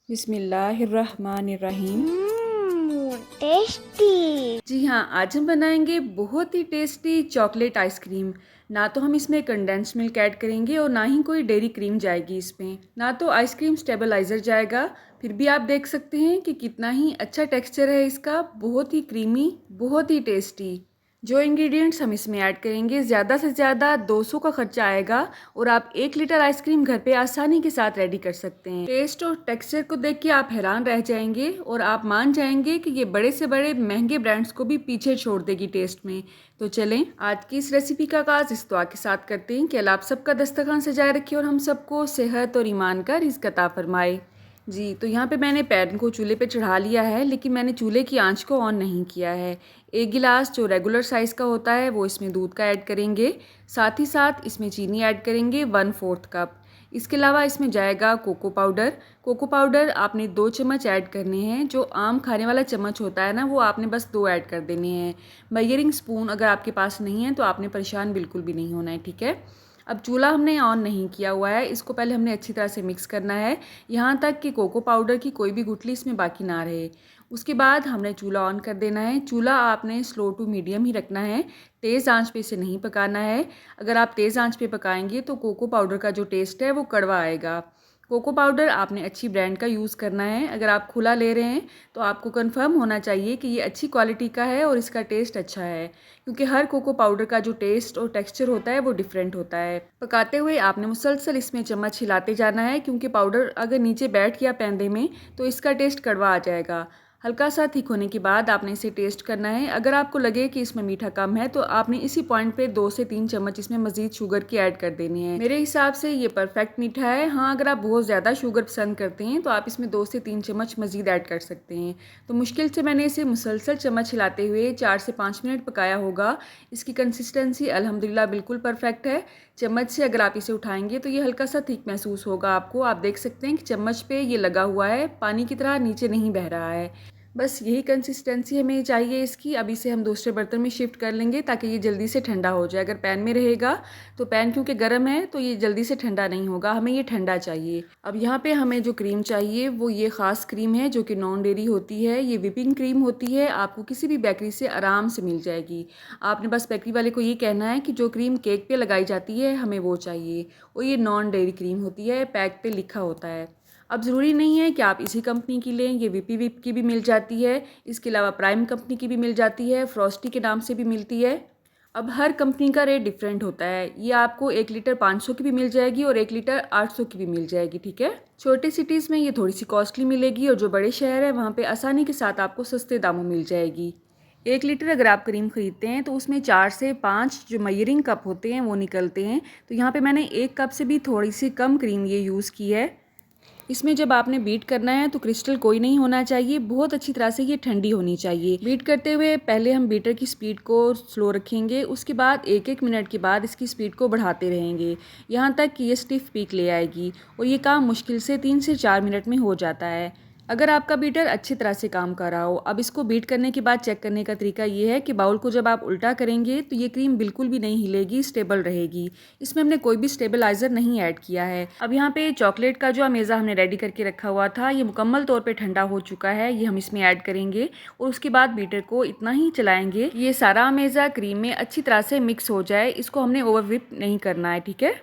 बिस्मिल्लाहिर्रहमानिर्रहीम। टेस्टी। जी हाँ, आज हम बनाएंगे बहुत ही टेस्टी चॉकलेट आइसक्रीम। ना तो हम इसमें कंडेंस मिल्क ऐड करेंगे और ना ही कोई डेयरी क्रीम जाएगी इसमें, ना तो आइसक्रीम स्टेबलाइज़र जाएगा। फिर भी आप देख सकते हैं कि कितना ही अच्छा टेक्सचर है इसका, बहुत ही क्रीमी, बहुत ही टेस्टी। जो इंग्रेडिएंट्स हम इसमें ऐड करेंगे, ज़्यादा से ज़्यादा 200 का खर्चा आएगा और आप 1 लीटर आइसक्रीम घर पे आसानी के साथ रेडी कर सकते हैं। टेस्ट और टेक्सचर को देख के आप हैरान रह जाएंगे और आप मान जाएंगे कि ये बड़े से बड़े महंगे ब्रांड्स को भी पीछे छोड़ देगी टेस्ट में। तो चलें, आज की इस रेसिपी का आगाज़ इस दुआ के साथ करते हैं कि अल्लाह आप सबका दस्तरखान सजाए रखे और हम सबको सेहत और ईमान का रिज़्क अता फरमाए। जी, तो यहाँ पे मैंने पैन को चूल्हे पे चढ़ा लिया है, लेकिन मैंने चूल्हे की आंच को ऑन नहीं किया है। 1 गिलास जो रेगुलर साइज़ का होता है वो इसमें दूध का ऐड करेंगे। साथ ही साथ इसमें चीनी ऐड करेंगे 1/4 कप। इसके अलावा इसमें जाएगा कोको पाउडर। कोको पाउडर आपने 2 चम्मच ऐड करने हैं। जो आम खाने वाला चम्मच होता है ना, वो आपने बस 2 ऐड कर देने हैं। मेजरिंग स्पून अगर आपके पास नहीं है तो आपने परेशान बिल्कुल भी नहीं होना है, ठीक है। अब चूल्हा हमने ऑन नहीं किया हुआ है, इसको पहले हमने अच्छी तरह से मिक्स करना है, यहाँ तक कि कोको पाउडर की कोई भी गुठली इसमें बाकी ना रहे। उसके बाद हमने चूल्हा ऑन कर देना है। चूल्हा आपने स्लो टू मीडियम ही रखना है, तेज़ आंच पे इसे नहीं पकाना है। अगर आप तेज़ आंच पे पकाएंगे तो कोको पाउडर का जो टेस्ट है वो कड़वा आएगा। कोको पाउडर आपने अच्छी ब्रांड का यूज़ करना है। अगर आप खुला ले रहे हैं तो आपको कंफर्म होना चाहिए कि ये अच्छी क्वालिटी का है और इसका टेस्ट अच्छा है, क्योंकि हर कोको पाउडर का जो टेस्ट और टेक्सचर होता है वो डिफरेंट होता है। पकाते हुए आपने मुसलसल इसमें चम्मच हिलाते जाना है, क्योंकि पाउडर अगर नीचे बैठ गया पैंदे में तो इसका टेस्ट कड़वा आ जाएगा। हल्का सा थिक होने के बाद आपने इसे टेस्ट करना है। अगर आपको लगे कि इसमें मीठा कम है तो आपने इसी पॉइंट पे 2 से 3 चम्मच इसमें मज़ीद शुगर की ऐड कर देनी है। मेरे हिसाब से ये परफेक्ट मीठा है। हाँ, अगर आप बहुत ज़्यादा शुगर पसंद करते हैं तो आप इसमें 2 से 3 चम्मच मज़ीद ऐड कर सकते हैं। तो मुश्किल से मैंने इसे मुसलसल चम्मच हिलाते हुए 4 से 5 मिनट पकाया होगा। इसकी कंसिस्टेंसी अल्हम्दुलिल्लाह बिल्कुल परफेक्ट है। चम्मच से अगर आप इसे उठाएंगे तो ये हल्का सा थिक महसूस होगा आपको। आप देख सकते हैं कि चम्मच पे ये लगा हुआ है, पानी की तरह नीचे नहीं बह रहा है। बस यही कंसिस्टेंसी हमें चाहिए इसकी। अब इसे हम दूसरे बर्तन में शिफ्ट कर लेंगे ताकि ये जल्दी से ठंडा हो जाए। अगर पैन में रहेगा तो पैन क्योंकि गर्म है तो ये जल्दी से ठंडा नहीं होगा, हमें ये ठंडा चाहिए। अब यहाँ पे हमें जो क्रीम चाहिए वो ये ख़ास क्रीम है जो कि नॉन डेयरी होती है। ये विपिंग क्रीम होती है, आपको किसी भी बेकरी से आराम से मिल जाएगी। आपने बस बेकरी वाले को ये कहना है कि जो क्रीम केक पे लगाई जाती है हमें वो चाहिए, और ये नॉन डेयरी क्रीम होती है, पैक पे लिखा होता है। अब ज़रूरी नहीं है कि आप इसी कंपनी की लें, ये वीपी विप की भी मिल जाती है। इसके अलावा प्राइम कंपनी की भी मिल जाती है, फ्रॉस्टी के नाम से भी मिलती है। अब हर कंपनी का रेट डिफरेंट होता है। ये आपको 1 लीटर 500 की भी मिल जाएगी और 1 लीटर 800 की भी मिल जाएगी, ठीक है। छोटे सिटीज़ में ये थोड़ी सी कॉस्टली मिलेगी और जो बड़े शहर है वहाँ पे आसानी के साथ आपको सस्ते दामों मिल जाएगी। 1 लीटर अगर आप क्रीम ख़रीदते हैं तो उसमें 4 से 5 जो मेजरिंग कप होते हैं वो निकलते हैं। तो यहाँ पे मैंने 1 कप से भी थोड़ी सी कम क्रीम ये यूज़ की है। इसमें जब आपने बीट करना है तो क्रिस्टल कोई नहीं होना चाहिए, बहुत अच्छी तरह से ये ठंडी होनी चाहिए। बीट करते हुए पहले हम बीटर की स्पीड को स्लो रखेंगे, उसके बाद 1-1 मिनट के बाद इसकी स्पीड को बढ़ाते रहेंगे, यहाँ तक कि ये स्टिफ पीक ले आएगी। और ये काम मुश्किल से 3 से 4 मिनट में हो जाता है अगर आपका बीटर अच्छी तरह से काम कर रहा हो। अब इसको बीट करने के बाद चेक करने का तरीका ये है कि बाउल को जब आप उल्टा करेंगे तो ये क्रीम बिल्कुल भी नहीं हिलेगी, स्टेबल रहेगी। इसमें हमने कोई भी स्टेबलाइज़र नहीं ऐड किया है। अब यहाँ पे चॉकलेट का जो अमेज़ा हमने रेडी करके रखा हुआ था ये मुकम्मल तौर पे ठंडा हो चुका है, ये हम इसमें ऐड करेंगे और उसके बाद बीटर को इतना ही चलाएंगे कि ये सारा अमेज़ा क्रीम में अच्छी तरह से मिक्स हो जाए। इसको हमने ओवर व्हिप नहीं करना है, ठीक है।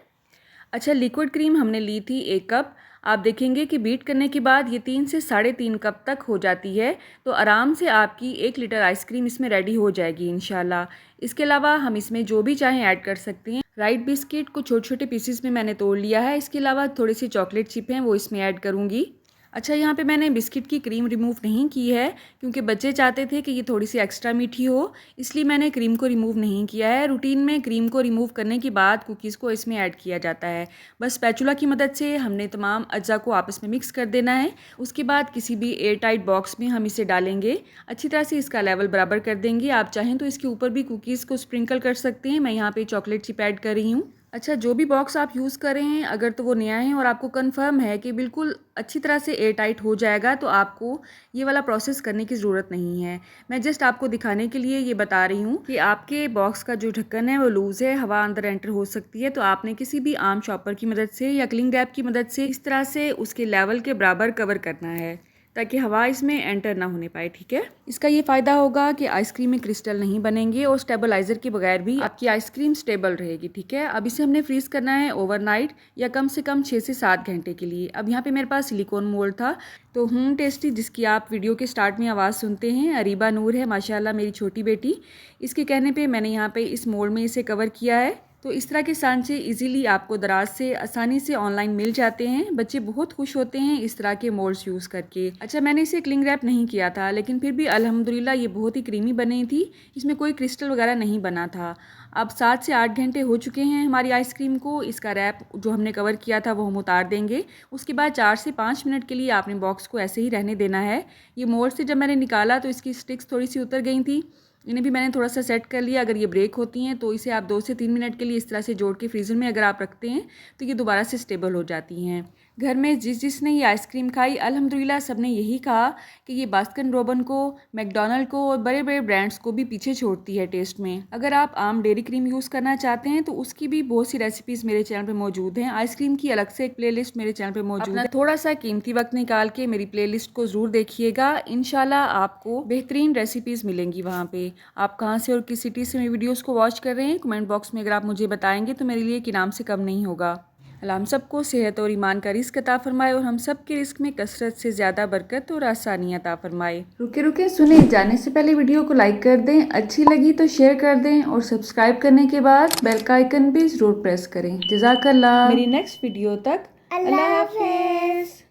अच्छा, लिक्विड क्रीम हमने ली थी 1 कप। आप देखेंगे कि बीट करने के बाद ये 3 से 3.5 कप तक हो जाती है, तो आराम से आपकी 1 लीटर आइसक्रीम इसमें रेडी हो जाएगी इंशाल्लाह। इसके अलावा हम इसमें जो भी चाहें ऐड कर सकते हैं। राइट बिस्किट को छोटे छोटे पीसेस में मैंने तोड़ लिया है। इसके अलावा थोड़ी सी चॉकलेट चिप हैं वो इसमें ऐड करूँगी। अच्छा, यहाँ पे मैंने बिस्किट की क्रीम रिमूव नहीं की है, क्योंकि बच्चे चाहते थे कि ये थोड़ी सी एक्स्ट्रा मीठी हो, इसलिए मैंने क्रीम को रिमूव नहीं किया है। रूटीन में क्रीम को रिमूव करने के बाद कुकीज़ को इसमें ऐड किया जाता है। बस स्पैचुला की मदद से हमने तमाम अज्जा को आपस में मिक्स कर देना है। उसके बाद किसी भी एयर टाइट बॉक्स में हम इसे डालेंगे, अच्छी तरह से इसका लेवल बराबर कर देंगे। आप चाहें तो इसके ऊपर भी कुकीज़ को स्प्रिंकल कर सकते हैं। मैं यहाँ पर चॉकलेट चिप ऐड कर रही हूँ। अच्छा, जो भी बॉक्स आप यूज़ कर रहे हैं अगर तो वो नया है और आपको कंफर्म है कि बिल्कुल अच्छी तरह से एयर टाइट हो जाएगा, तो आपको ये वाला प्रोसेस करने की ज़रूरत नहीं है। मैं जस्ट आपको दिखाने के लिए ये बता रही हूँ कि आपके बॉक्स का जो ढक्कन है वो लूज़ है, हवा अंदर एंटर हो सकती है। तो आपने किसी भी आम चॉपर की मदद से या क्लिंग रैप की मदद से इस तरह से उसके लेवल के बराबर कवर करना है ताकि हवा इसमें एंटर ना होने पाए, ठीक है। इसका ये फ़ायदा होगा कि आइसक्रीम में क्रिस्टल नहीं बनेंगे और स्टेबलाइज़र के बगैर भी आपकी आइसक्रीम स्टेबल रहेगी, ठीक है। अब इसे हमने फ्रीज़ करना है ओवरनाइट या कम से कम 6 से 7 घंटे के लिए। अब यहाँ पे मेरे पास सिलिकॉन मोल्ड था, तो टेस्टी जिसकी आप वीडियो के स्टार्ट में आवाज़ सुनते हैं, अरीबा नूर है माशाल्लाह मेरी छोटी बेटी, इसके कहने पे मैंने यहाँ पे इस मोल्ड में इसे कवर किया है। तो इस तरह के सांचे इजीली आपको दराज से आसानी से ऑनलाइन मिल जाते हैं। बच्चे बहुत खुश होते हैं इस तरह के मोल्ड्स यूज़ करके। अच्छा, मैंने इसे क्लिंग रैप नहीं किया था, लेकिन फिर भी अल्हम्दुलिल्लाह ये बहुत ही क्रीमी बनी थी, इसमें कोई क्रिस्टल वगैरह नहीं बना था। अब 7 से 8 घंटे हो चुके हैं हमारी आइसक्रीम को। इसका रैप जो हमने कवर किया था वो हम उतार देंगे। उसके बाद 4 से 5 मिनट के लिए आपने बॉक्स को ऐसे ही रहने देना है। ये मोल्ड से जब मैंने निकाला तो इसकी स्टिक्स थोड़ी सी उतर गई थी, इन्हें भी मैंने थोड़ा सा सेट कर लिया। अगर ये ब्रेक होती हैं तो इसे आप 2 से 3 मिनट के लिए इस तरह से जोड़ के फ्रीज़र में अगर आप रखते हैं तो ये दोबारा से स्टेबल हो जाती हैं। घर में जिसने ये आइसक्रीम खाई अल्हम्दुलिल्लाह सब ने यही कहा कि ये बास्किन रॉबिन को, मैकडॉनल्ड को और बड़े बड़े ब्रांड्स को भी पीछे छोड़ती है टेस्ट में। अगर आप आम डेयरी क्रीम यूज़ करना चाहते हैं तो उसकी भी बहुत सी रेसिपीज़ मेरे चैनल पे मौजूद हैं। आइसक्रीम की अलग से एक प्लेलिस्ट मेरे चैनल पे मौजूद है। थोड़ा सा कीमती वक्त निकाल के मेरी प्लेलिस्ट को ज़रूर देखिएगा, इंशाल्लाह आपको बेहतरीन रेसिपीज़ मिलेंगी वहाँ पे। आप कहाँ से और किस सिटी से मेरी वीडियोज़ को वॉच कर रहे हैं, कमेंट बॉक्स में अगर आप मुझे बताएंगे तो मेरे लिए एक इनाम से कम नहीं होगा। अल्लाह हम सबको सेहत और ईमान का रिस्क अता फरमाए और हम सब के रिस्क में कसरत से ज़्यादा बरकत और आसानी अता फरमाए। रुके रुके सुने, जाने से पहले वीडियो को लाइक कर दें, अच्छी लगी तो शेयर कर दें और सब्सक्राइब करने के बाद बेल का आइकन भी ज़रूर प्रेस करें। जज़ाकल्लाह। मेरी नेक्स्ट वीडियो तक अल्लाह हाफिज़।